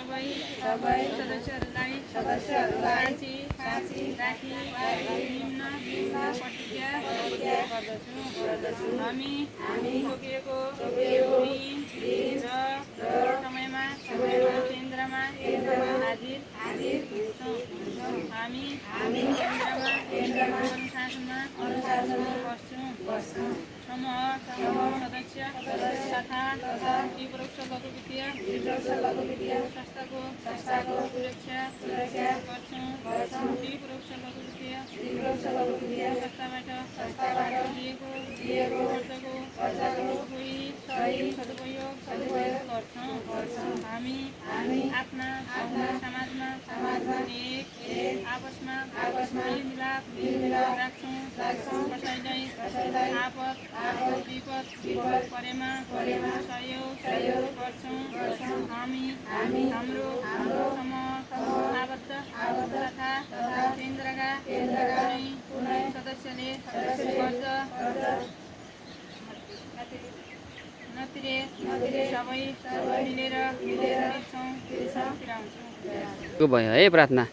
सबै सदस्यहरूलाई साँची राखी निम्न प्रतिज्ञा गर्दछु। हामी तोकिएको दिन र समयमा केन्द्रमा हाजिर हुन्छौँ। हामी केन्द्रमा अनुशासनमा बस्छौँ। समूह सदस्य तथा विपरोक्ष लघु वित्तीय संस्थाको सुरक्षा गर्छौँ। विपरोक्ष लघु वित्तीय संस्थाबाट लिएको कर्जाको सही सदुपयोग गर्छौँ। हामी आफ्ना समाजमा आपसमा मेलमिलाप राख्छौँ। कसैलाई आपद विपद परेमा सहयोग गर्छौँ। हामी हाम्रो समूह आबद्ध तथा केन्द्रका कुनै सदस्यले कर्ज नतिरे सबै मिलेर तिर्छौँ। भयो है प्रार्थना।